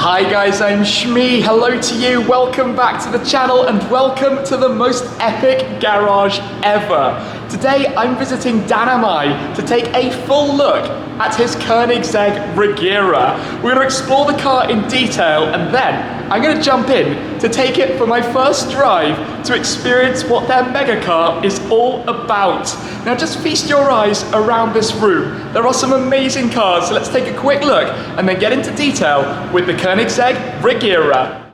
Hi guys, I'm Shmi. Hello to you. Welcome back to the channel and welcome to the most epic garage ever. Today I'm visiting Dynamite to take a full look at his Koenigsegg Regera. We're going to explore the car in detail and then I'm going to jump in to take it for my first drive to experience what their megacar is all about. Now just feast your eyes around this room. There are some amazing cars, so let's take a quick look and then get into detail with the Koenigsegg Regera.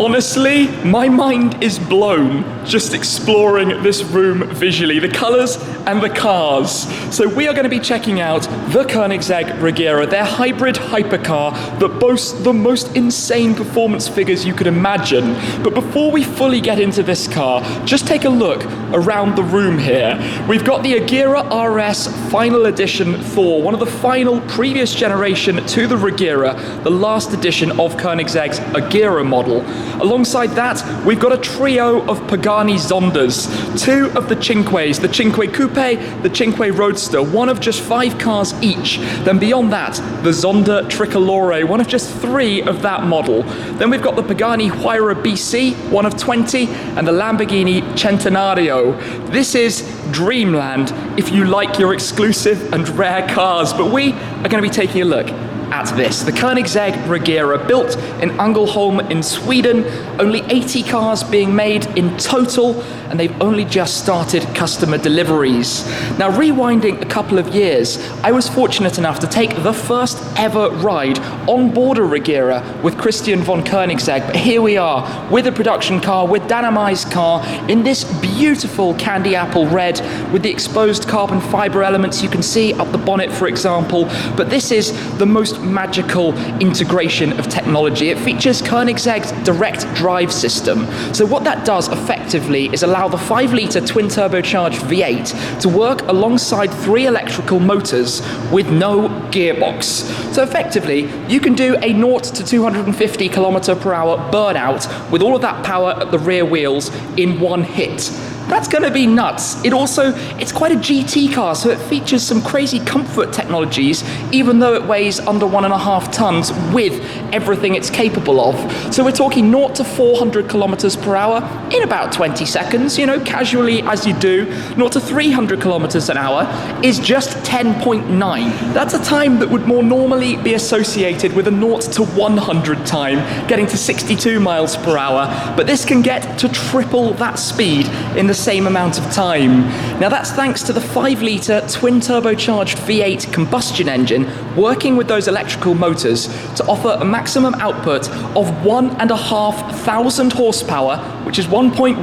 Honestly, my mind is blown just exploring this room visually, the colors and the cars. So we are going to be checking out the Koenigsegg Regera, their hybrid hypercar that boasts the most insane performance figures you could imagine. But before we fully get into this car, just take a look around the room here. We've got the Agera RS Final Edition Thor, one of the final previous generation to the Regera, the last edition of Koenigsegg's Agera model. Alongside that, we've got a trio of Pagani Zondas, two of the Cinques, the Cinque Coupe, the Cinque Roadster, one of just 5 cars each. Then beyond that, the Zonda Tricolore, one of just 3 of that model. Then we've got the Pagani Huayra BC, one of 20, and the Lamborghini Centenario. This is dreamland if you like your exclusive and rare cars, but we are going to be taking a look at this. The Koenigsegg Regera, built in Ängelholm in Sweden, only 80 cars being made in total, and they've only just started customer deliveries. Now, rewinding a couple of years, I was fortunate enough to take the first ever ride on board a Regera with Christian von Koenigsegg, but here we are with a production car, with Dynamite's car, in this beautiful candy apple red with the exposed carbon fiber elements you can see up the bonnet, for example. But this is the most magical integration of technology. It features Koenigsegg's direct drive system. So what that does effectively is allow the 5-litre twin turbocharged V8 to work alongside 3 electrical motors with no gearbox. So effectively, you can do a 0 to 250 km/h burnout with all of that power at the rear wheels in one hit. That's going to be nuts. It's quite a GT car, so it features some crazy comfort technologies, even though it weighs under 1.5 tons with everything it's capable of. So we're talking 0 to 400 km/h in about 20 seconds, you know, casually as you do. 0 to 300 km/h is just 10.9. That's a time that would more normally be associated with a 0 to 100 time, getting to 62 miles per hour, but this can get to triple that speed in the same amount of time. Now that's thanks to the 5-litre twin turbocharged V8 combustion engine working with those electrical motors to offer a maximum output of 1,500 horsepower, which is 1.11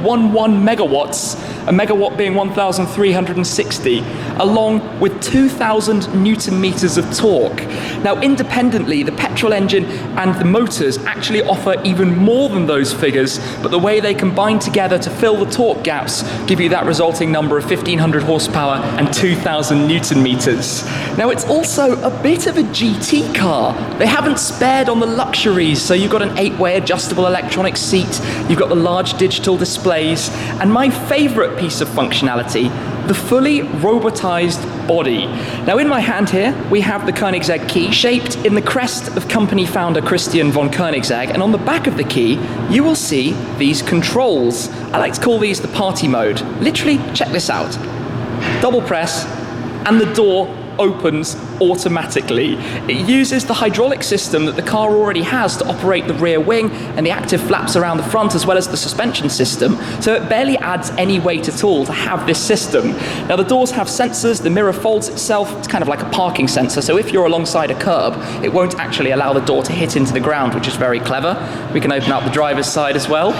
megawatts, a megawatt being 1,360, along with 2,000 newton meters of torque. Now independently, the petrol engine and the motors actually offer even more than those figures, but the way they combine together to fill the torque gaps give you that resulting number of 1,500 horsepower and 2,000 newton meters. Now it's also a bit of a GT car. They haven't spared on the luxuries, so you've got an 8-way adjustable electronic seat, you've got the large digital displays, and my favorite piece of functionality, the fully robotized body. Now in my hand here, we have the Koenigsegg key, shaped in the crest of company founder Christian von Koenigsegg, and on the back of the key, you will see these controls. I like to call these the party mode. Literally, check this out. Double press, and the door opens automatically. It uses the hydraulic system that the car already has to operate the rear wing and the active flaps around the front, as well as the suspension system, so it barely adds any weight at all to have this system. Now the doors have sensors, the mirror folds itself, it's kind of like a parking sensor, so if you're alongside a curb, it won't actually allow the door to hit into the ground, which is very clever. We can open up the driver's side as well.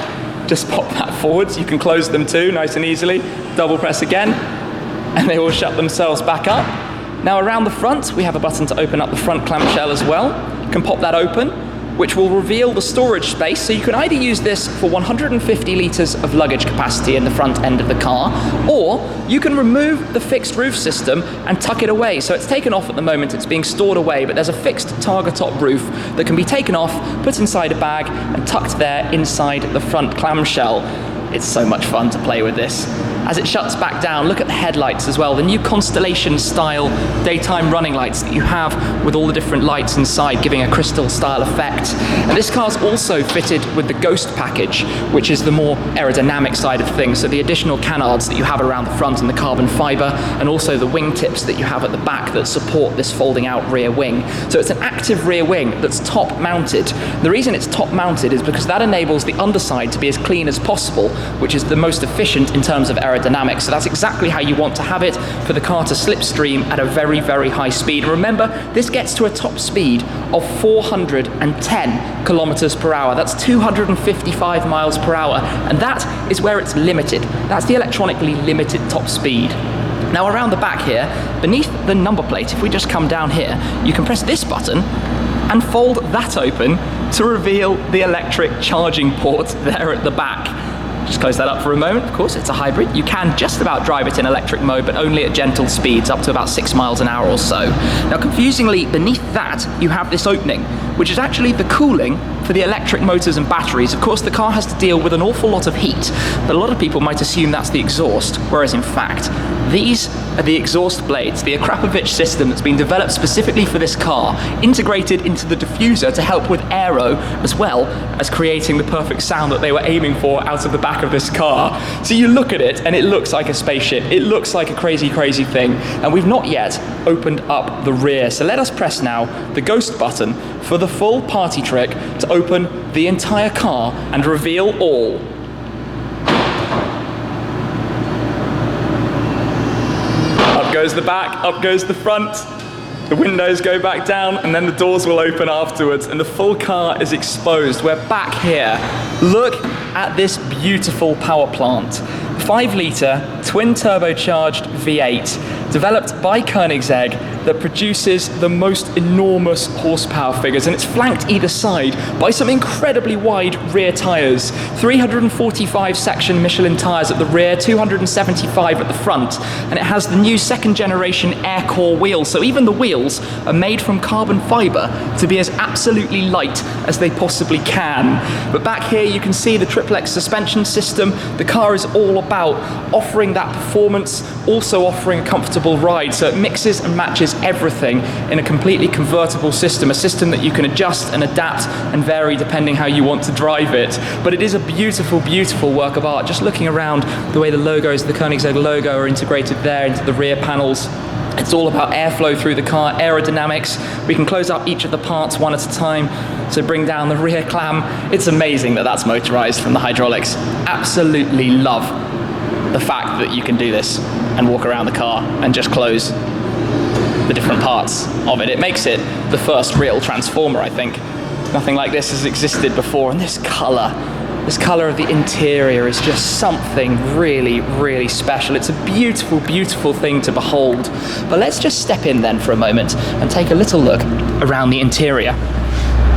Just pop that forwards, you can close them too, nice and easily. Double press again, and they will shut themselves back up. Now around the front, we have a button to open up the front clamshell as well. You can pop that open, which will reveal the storage space, so you can either use this for 150 litres of luggage capacity in the front end of the car, or you can remove the fixed roof system and tuck it away. So it's taken off at the moment, it's being stored away, but there's a fixed targa top roof that can be taken off, put inside a bag, and tucked there inside the front clamshell. It's so much fun to play with this. as it shuts back down, look at the headlights as well, the new Constellation style daytime running lights that you have with all the different lights inside giving a crystal style effect. And this car's also fitted with the Ghost package, which is the more aerodynamic side of things, so the additional canards that you have around the front and the carbon fiber, and also the wingtips that you have at the back that support this folding out rear wing. So it's an active rear wing that's top mounted. The reason it's top mounted is because that enables the underside to be as clean as possible, which is the most efficient in terms of aerodynamics. So that's exactly how you want to have it for the car to slipstream at a very, very high speed. And remember, this gets to a top speed of 410 kilometers per hour. That's 255 miles per hour. And that is where it's limited. That's the electronically limited top speed. Now around the back here, beneath the number plate, if we just come down here, you can press this button and fold that open to reveal the electric charging port there at the back. Just close that up for a moment. Of course, it's a hybrid. You can just about drive it in electric mode, but only at gentle speeds, up to about 6 miles an hour or so. Now, confusingly, beneath that, you have this opening, which is actually the cooling for the electric motors and batteries. Of course, the car has to deal with an awful lot of heat, but a lot of people might assume that's the exhaust, whereas in fact, these are the exhaust blades, the Akrapovic system that's been developed specifically for this car, integrated into the diffuser to help with aero, as well as creating the perfect sound that they were aiming for out of the back of this car. So you look at it and it looks like a spaceship. It looks like a crazy, crazy thing. And we've not yet opened up the rear. So let us press now the Ghost button for the full party trick to open the entire car and reveal all. Up goes the back, up goes the front. The windows go back down and then the doors will open afterwards and the full car is exposed. We're back here. Look at this beautiful power plant. 5-litre twin turbocharged V8 developed by Koenigsegg that produces the most enormous horsepower figures, and it's flanked either side by some incredibly wide rear tyres. 345 section Michelin tyres at the rear, 275 at the front, and it has the new second generation air core wheels, so even the wheels are made from carbon fibre to be as absolutely light as they possibly can. But back here you can see the Triple-X suspension system. The car is all about offering that performance, also offering a comfortable ride, so it mixes and matches everything in a completely convertible system, a system that you can adjust and adapt and vary depending how you want to drive it. But it is a beautiful, beautiful work of art. Just looking around, the way the logos, the Koenigsegg logo, are integrated there into the rear panels. It's all about airflow through the car, aerodynamics. We can close up each of the parts one at a time, so bring down the rear clam. It's amazing that that's motorized from the hydraulics. Absolutely love the fact that you can do this and walk around the car and just close the different parts of it. It makes it the first real transformer, I think. Nothing like this has existed before, and this color of the interior is just something really, really special. It's a beautiful, beautiful thing to behold. But let's just step in then for a moment and take a little look around the interior.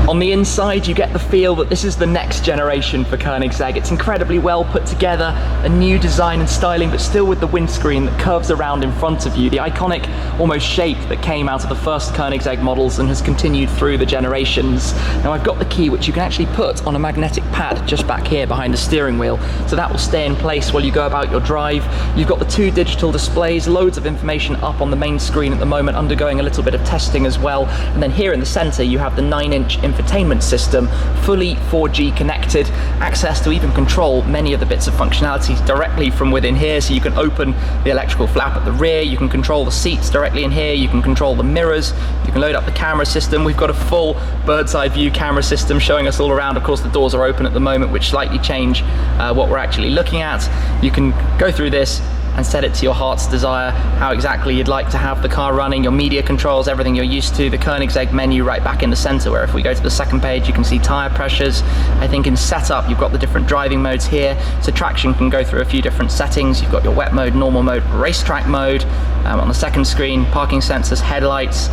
On the inside, you get the feel that this is the next generation for Koenigsegg. It's incredibly well put together, a new design and styling, but still with the windscreen that curves around in front of you, the iconic almost shape that came out of the first Koenigsegg models and has continued through the generations. Now I've got the key, which you can actually put on a magnetic pad just back here behind the steering wheel, so that will stay in place while you go about your drive. You've got the 2 digital displays, loads of information up on the main screen at the moment, undergoing a little bit of testing as well. And then here in the center, you have the 9-inch infotainment system, fully 4G connected, access to even control many of the bits of functionality directly from within here. So you can open the electrical flap at the rear, you can control the seats directly in here, you can control the mirrors, you can load up the camera system. We've got a full bird's eye view camera system showing us all around. Of course, the doors are open at the moment, which slightly change what we're actually looking at. You can go through this and set it to your heart's desire, how exactly you'd like to have the car running, your media controls, everything you're used to. The Koenigsegg menu right back in the center, where if we go to the second page, you can see tire pressures. I think in setup, you've got the different driving modes here. So traction can go through a few different settings. You've got your wet mode, normal mode, racetrack mode. On the second screen, parking sensors, headlights.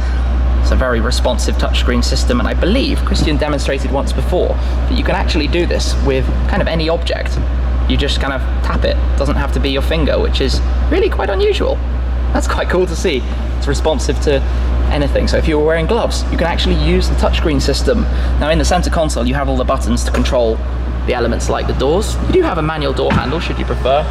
It's a very responsive touchscreen system, and I believe Christian demonstrated once before that you can actually do this with kind of any object. You just kind of tap it. It doesn't have to be your finger, which is really quite unusual. That's quite cool to see. It's responsive to anything. So if you were wearing gloves, you can actually use the touchscreen system. Now in the center console, you have all the buttons to control the elements like the doors. You do have a manual door handle should you prefer,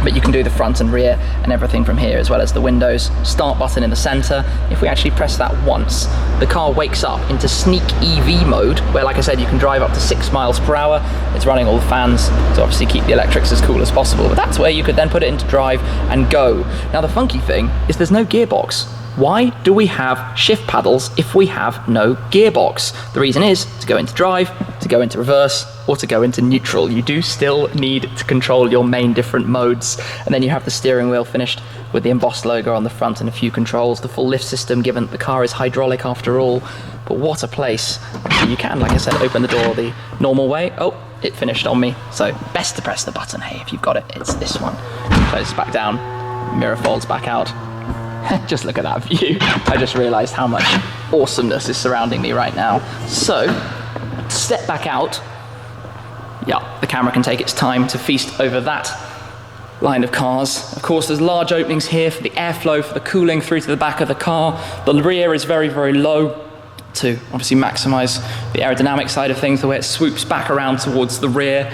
but you can do the front and rear and everything from here, as well as the windows. Start button in the center. If we actually press that once, the car wakes up into sneak EV mode, where, like I said, you can drive up to 6 miles per hour. It's running all the fans to obviously keep the electrics as cool as possible, but that's where you could then put it into drive and go. Now the funky thing is there's no gearbox. Why do we have shift paddles if we have no gearbox? The reason is to go into drive, to go into reverse, or to go into neutral. You do still need to control your main different modes. And then you have the steering wheel finished with the embossed logo on the front and a few controls, the full lift system, given that the car is hydraulic after all. But what a place. You can, like I said, open the door the normal way. Oh, it finished on me. So best to press the button. Hey, if you've got it, it's this one. Close back down, mirror folds back out. Just look at that view. I just realized how much awesomeness is surrounding me right now. So, step back out. Yeah, the camera can take its time to feast over that line of cars. Of course, there's large openings here for the airflow, for the cooling through to the back of the car. The rear is very, very low to obviously maximize the aerodynamic side of things, the way it swoops back around towards the rear.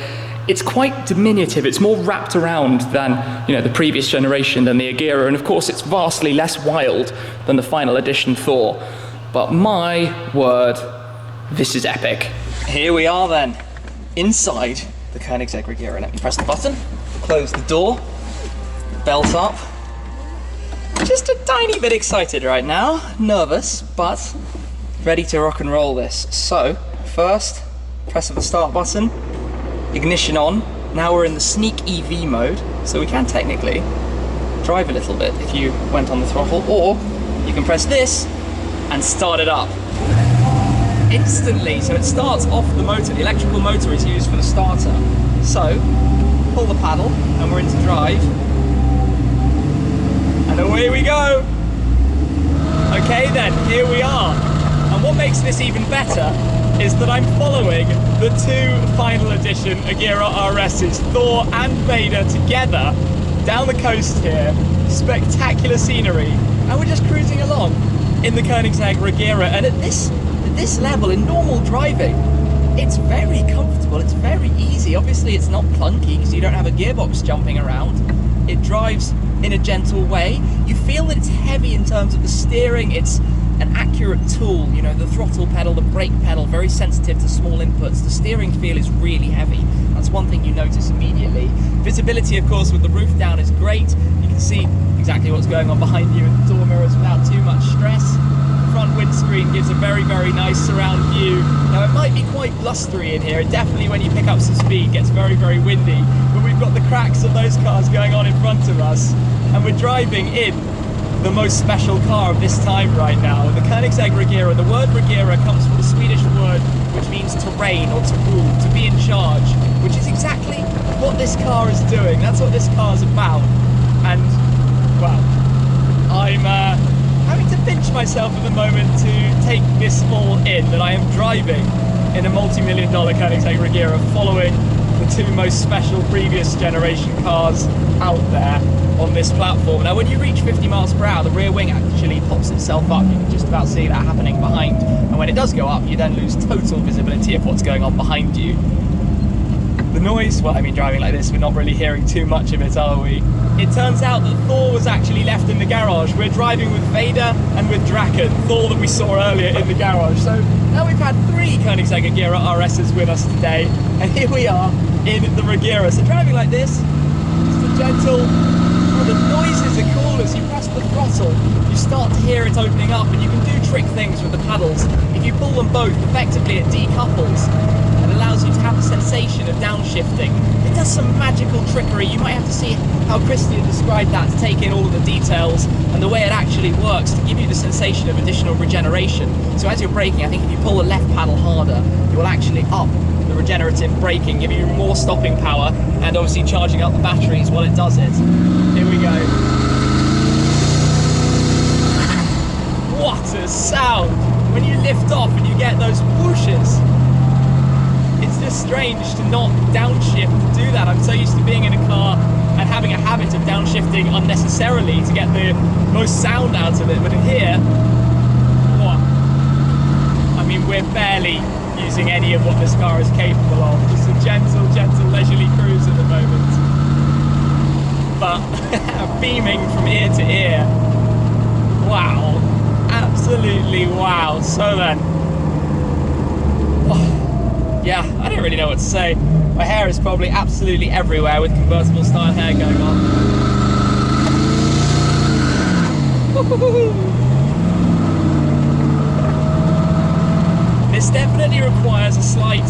It's quite diminutive. It's more wrapped around than, you know, the previous generation, than the Agera, and of course it's vastly less wild than the final edition Thor. But my word, this is epic. Here we are then, inside the Koenigsegg Regera. Let me press the button, close the door, belt up. Just a tiny bit excited right now, nervous, but ready to rock and roll this. So, first, press of the start button. Ignition on. Now we're in the sneak EV mode, so we can technically drive a little bit if you went on the throttle, or you can press this and start it up instantly. So it starts off the motor. The electrical motor is used for the starter. So pull the paddle and we're into drive, and away we go. Okay then, here we are. And what makes this even better is that I'm following the two final edition Agera RS's, Thor and Vader, together down the coast here. Spectacular scenery, and we're just cruising along in the Koenigsegg Regera. And at this level, in normal driving, it's very comfortable, it's very easy. Obviously it's not clunky because you don't have a gearbox jumping around. It drives in a gentle way. You feel that it's heavy in terms of the steering. It's an accurate tool, you know, the throttle pedal, the brake pedal, very sensitive to small inputs. The steering feel is really heavy. That's one thing you notice immediately. Visibility, of course, with the roof down is great. You can see exactly what's going on behind you in the door mirrors without too much stress. The front windscreen gives a very, very nice surround view. Now, it might be quite blustery in here. It definitely, when you pick up some speed, gets very, very windy. But we've got the cracks of those cars going on in front of us, and we're driving in the most special car of this time right now, the Koenigsegg Regera. The word Regera comes from the Swedish word which means to reign or to rule, to be in charge, which is exactly what this car is doing. That's what this car's about. And, well, I'm having to pinch myself at the moment to take this all in, that I am driving in a multi-million-dollar Koenigsegg Regera, following the two most special previous generation cars out there on this platform. Now, when you reach 50 miles per hour, the rear wing actually pops itself up. You can just about see that happening behind. And when it does go up, you then lose total visibility of what's going on behind you. The noise, well, I mean, driving like this, we're not really hearing too much of it, are we? It turns out that Thor was actually left in the garage. We're driving with Vader and with Draken, Thor that we saw earlier in the garage. So now we've had three Koenigsegg Agera RS's with us today, and here we are in the Regera. So driving like this, just a gentle, oh, the noises are cool. As you press the throttle, you start to hear it opening up, and you can do trick things with the paddles. If you pull them both, effectively it decouples and allows you to have the sensation of downshifting. It does some magical trickery. You might have to see how Christian described that to take in all of the details and the way it actually works to give you the sensation of additional regeneration. So as you're braking, I think if you pull the left paddle harder, you will actually up the regenerative braking, giving you more stopping power and obviously charging up the batteries while it does it. Here we go. What a sound! When you lift off and you get those whooshes, it's just strange to not downshift to do that. I'm so used to being in a car and having a habit of downshifting unnecessarily to get the most sound out of it, but in here, we're barely using any of what this car is capable of. Just a gentle, leisurely cruise at the moment. But beaming from ear to ear. Wow. Absolutely wow. So then, yeah, I don't really know what to say. My hair is probably absolutely everywhere with convertible style hair going on. This definitely requires a slight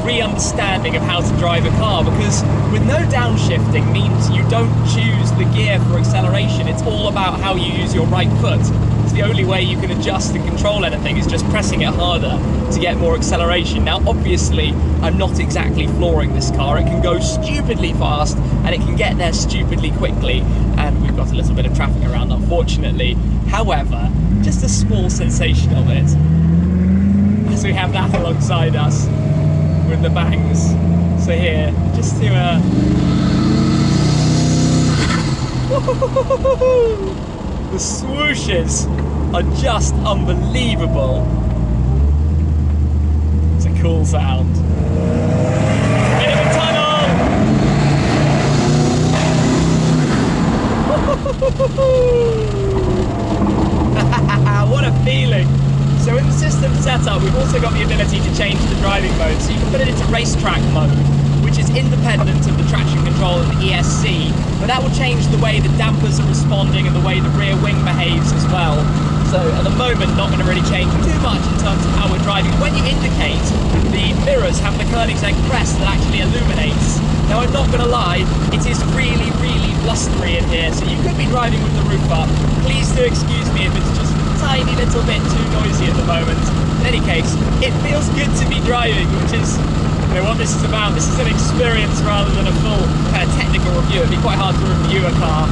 re-understanding of how to drive a car, because with no downshifting means you don't choose the gear for acceleration. It's all about how you use your right foot. It's the only way you can adjust and control anything is just pressing it harder to get more acceleration. Now obviously I'm not exactly flooring this car. It can go stupidly fast and it can get there stupidly quickly, and we've got a little bit of traffic around unfortunately. However, just a small sensation of it as we have that alongside us with the bangs. So here, just to the swooshes are just unbelievable. It's a cool sound. Bit of a tunnel! What a feeling! So in the system setup, we've also got the ability to change the driving mode. So you can put it into racetrack mode, which is independent of the traction control and the ESC, but that will change the way the dampers are responding and the way the rear wing behaves as well. So at the moment, not going to really change too much in terms of how we're driving. When you indicate, the mirrors have the Koenigsegg crest that actually illuminates. Now I'm not going to lie, it is really blustery in here, so you could be driving with the roof up. Please do excuse me if it's just tiny little bit too noisy at the moment. In any case, it feels good to be driving, which is, you know, what this is about. This is an experience rather than a full kind of technical review. It'd be quite hard to review a car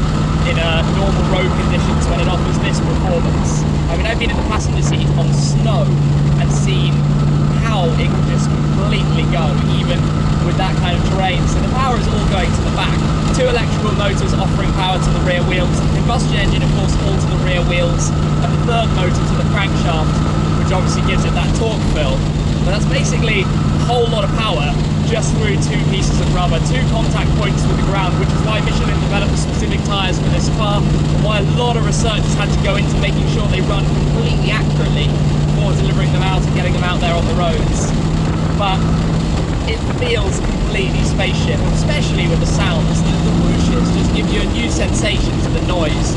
in normal road conditions when it offers this performance. I mean, I've been in the passenger seat on snow and seen how it can just completely go, even with that kind of terrain. So the power is all going to the back. 2 electrical motors offering power to the rear wheels, the combustion engine of course all to the rear wheels, and the 3rd motor to the crankshaft, which obviously gives it that torque fill. But that's basically a whole lot of power just through 2 pieces of rubber, 2 contact points with the ground, which is why Michelin developed specific tyres for this car, and why a lot of research has had to go into making sure they run completely accurately before delivering them out and getting them out there on the roads. But it feels completely spaceship, especially with the sounds. The whooshes just give you a new sensation to the noise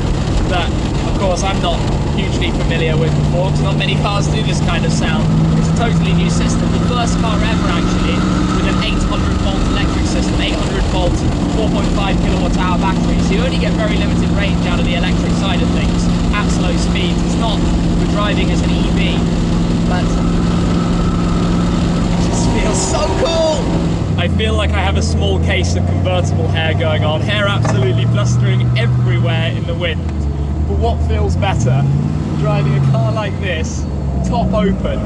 that, of course, I'm not hugely familiar with before, because not many cars do this kind of sound. It's a totally new system. The first car ever, actually, with an 800-volt electric system, 800-volt, 4.5 kilowatt-hour battery. So you only get very limited range out of the electric side of things at slow speeds. It's not for driving as an EV, but feels so cool! I feel like I have a small case of convertible hair going on. Hair absolutely blustering everywhere in the wind. But what feels better? Driving a car like this, top open,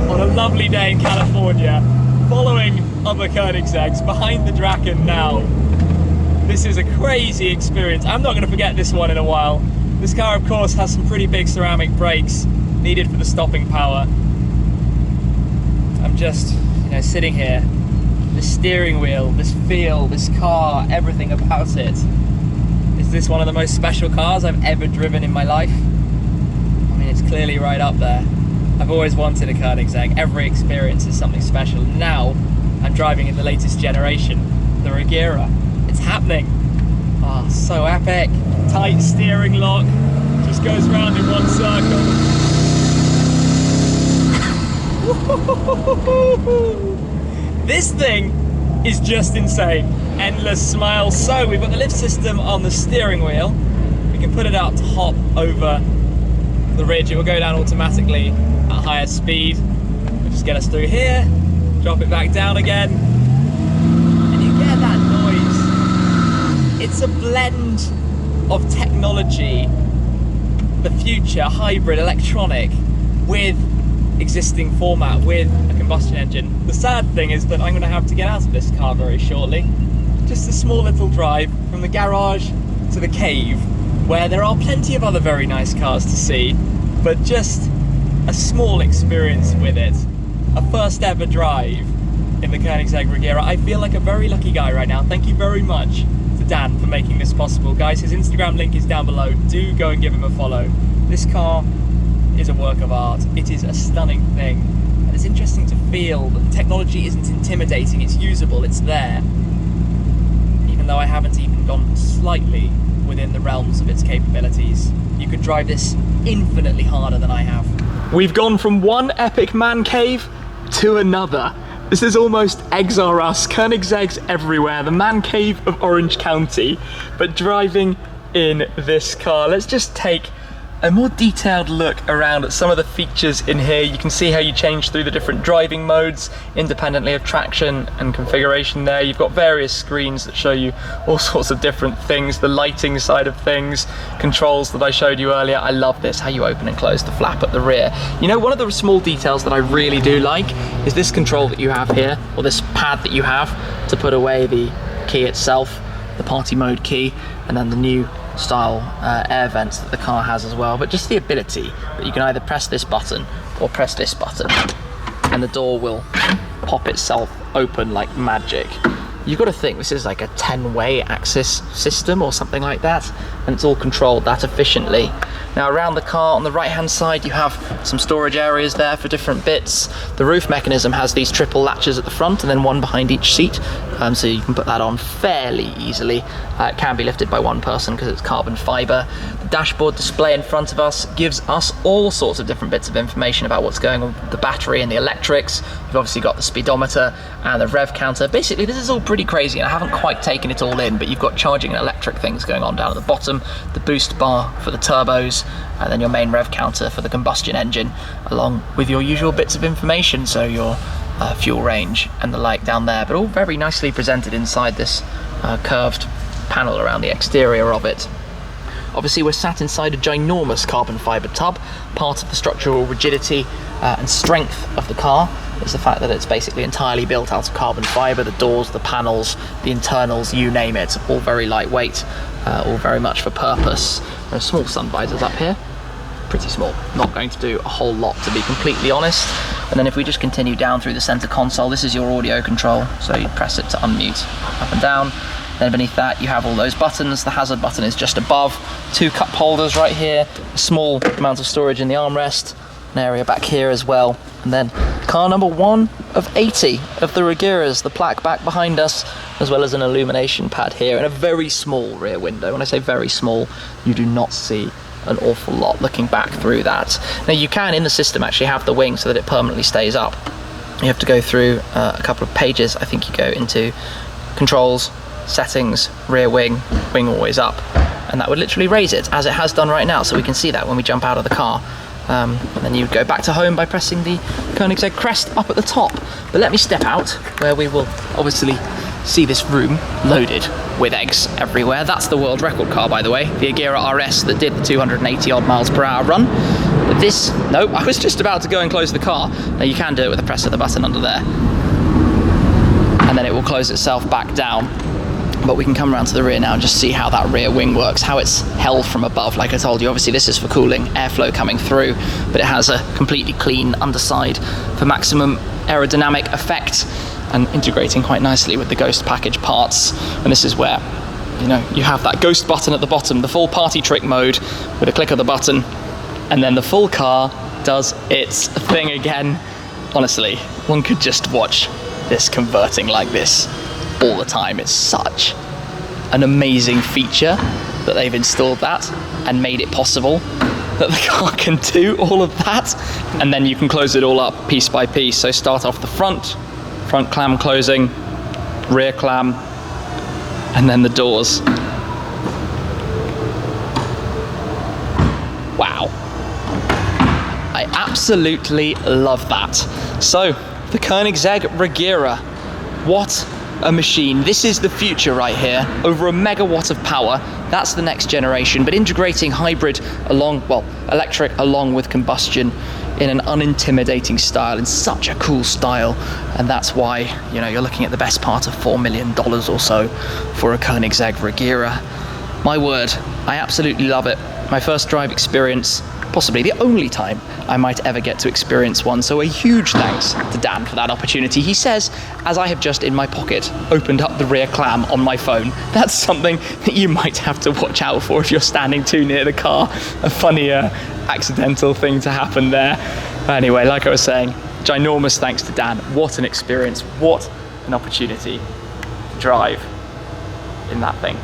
on a lovely day in California, following other Koenigseggs, behind the Draken now. This is a crazy experience. I'm not going to forget this one in a while. This car, of course, has some pretty big ceramic brakes needed for the stopping power. I'm just, you know, sitting here, this steering wheel, this feel, this car, everything about it. Is this one of the most special cars I've ever driven in my life? I mean, it's clearly right up there. I've always wanted a Koenigsegg. Every experience is something special. Now, I'm driving in the latest generation, the Regera. It's happening. Ah, oh, so epic. Tight steering lock, just goes round in one circle. This thing is just insane. Endless smiles. So we've got the lift system on the steering wheel. We can put it up to hop over the ridge. It will go down automatically at higher speed. We'll just get us through here, drop it back down again, and you get that noise. It's a blend of technology, the future, hybrid, electronic, with existing format, with a combustion engine. The sad thing is that I'm going to have to get out of this car very shortly. Just a small little drive from the garage to the cave, where there are plenty of other very nice cars to see, but just a small experience with it a first ever drive in the Koenigsegg Regera. I feel like a very lucky guy right now. Thank you very much to Dan for making this possible. Guys, his Instagram link is down below. Do go and give him a follow. This car is a work of art. It is a stunning thing. And it's interesting to feel that the technology isn't intimidating, it's usable, it's there. Even though I haven't even gone slightly within the realms of its capabilities. You could drive this infinitely harder than I have. We've gone from one epic man cave to another. This is almost Eggs R Us, Koenigseggs everywhere, the man cave of Orange County, but driving in this car. Let's just take a more detailed look around at some of the features in here. You can see how you change through the different driving modes independently of traction and configuration there. You've got various screens that show you all sorts of different things, the lighting side of things, controls that I showed you earlier. I love this, how you open and close the flap at the rear. You know, one of the small details that I really do like is this control that you have here, or this pad that you have to put away the key itself, the party mode key, and then the new style air vents that the car has as well. But just the ability that you can either press this button or press this button and the door will pop itself open like magic. You've got to think this is like a 10-way axis system or something like that, and it's all controlled that efficiently. Now around the car on the right hand side you have some storage areas there for different bits. The roof mechanism has these triple latches at the front and then one behind each seat, so you can put that on fairly easily. It can be lifted by one person because it's carbon fibre. The dashboard display in front of us gives us all sorts of different bits of information about what's going on with the battery and the electrics. You've obviously got the speedometer and the rev counter. Basically this is all pretty crazy and I haven't quite taken it all in, but you've got charging and electric things going on down at the bottom, the boost bar for the turbos, and then your main rev counter for the combustion engine, along with your usual bits of information, so your fuel range and the like down there, but all very nicely presented inside this curved panel around the exterior of it. Obviously we're sat inside a ginormous carbon fibre tub. Part of the structural rigidity and strength of the car is the fact that it's basically entirely built out of carbon fibre. The doors, the panels, the internals, you name it, all very lightweight, all very much for purpose. There are small sun visors up here, pretty small, not going to do a whole lot to be completely honest. And then if we just continue down through the centre console, this is your audio control, so you press it to unmute up and down. Then beneath that you have all those buttons. The hazard button is just above, two cup holders right here, a small amount of storage in the armrest, an area back here as well, and then car number 1 of 80 of the Regeras, the plaque back behind us, as well as an illumination pad here and a very small rear window. When I say very small, you do not see an awful lot looking back through that. Now you can in the system actually have the wing so that it permanently stays up. You have to go through a couple of pages. I think you go into controls, settings, rear wing, wing always up, and that would literally raise it as it has done right now, so we can see that when we jump out of the car. And then you go back to home by pressing the Koenigsegg crest up at the top. But let me step out where we will obviously see this room loaded with eggs everywhere. That's the world record car, by the way, the Agera RS that did the 280 odd miles per hour run. But this, no, I was just about to go and close the car. Now you can do it with the press of the button under there, and then it will close itself back down. But we can come around to the rear now and just see how that rear wing works, how it's held from above. Like I told you, obviously this is for cooling, airflow coming through, but it has a completely clean underside for maximum aerodynamic effect and integrating quite nicely with the Ghost package parts. And this is where, you know, you have that Ghost button at the bottom, the full party trick mode with a click of the button, and then the full car does its thing again. Honestly, one could just watch this converting like this all the time. It's such an amazing feature that they've installed that and made it possible that the car can do all of that. And then you can close it all up piece by piece. So start off the front clam closing, rear clam, and then the doors. Wow. I absolutely love that. So the Koenigsegg Regera, what a machine. This is the future right here. Over a megawatt of power. That's the next generation, but integrating hybrid along, well, electric along with combustion in an unintimidating style, in such a cool style. And that's why, you know, you're looking at the best part of $4 million or so for a Koenigsegg Regera. My word, I absolutely love it. My first drive experience possibly the only time I might ever get to experience one. So a huge thanks to Dan for that opportunity. He says, as I have just in my pocket opened up the rear clam on my phone, that's something that you might have to watch out for if you're standing too near the car. A funny accidental thing to happen there. Anyway, like I was saying, ginormous thanks to Dan. What an experience, what an opportunity to drive in that thing.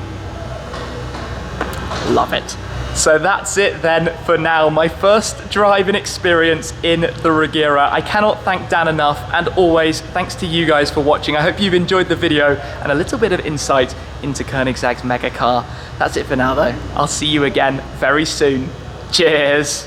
Love it. So that's it then for now. My first driving experience in the Regera. I cannot thank Dan enough, and always thanks to you guys for watching. I hope you've enjoyed the video and a little bit of insight into Koenigsegg's megacar. That's it for now though. I'll see you again very soon. Cheers.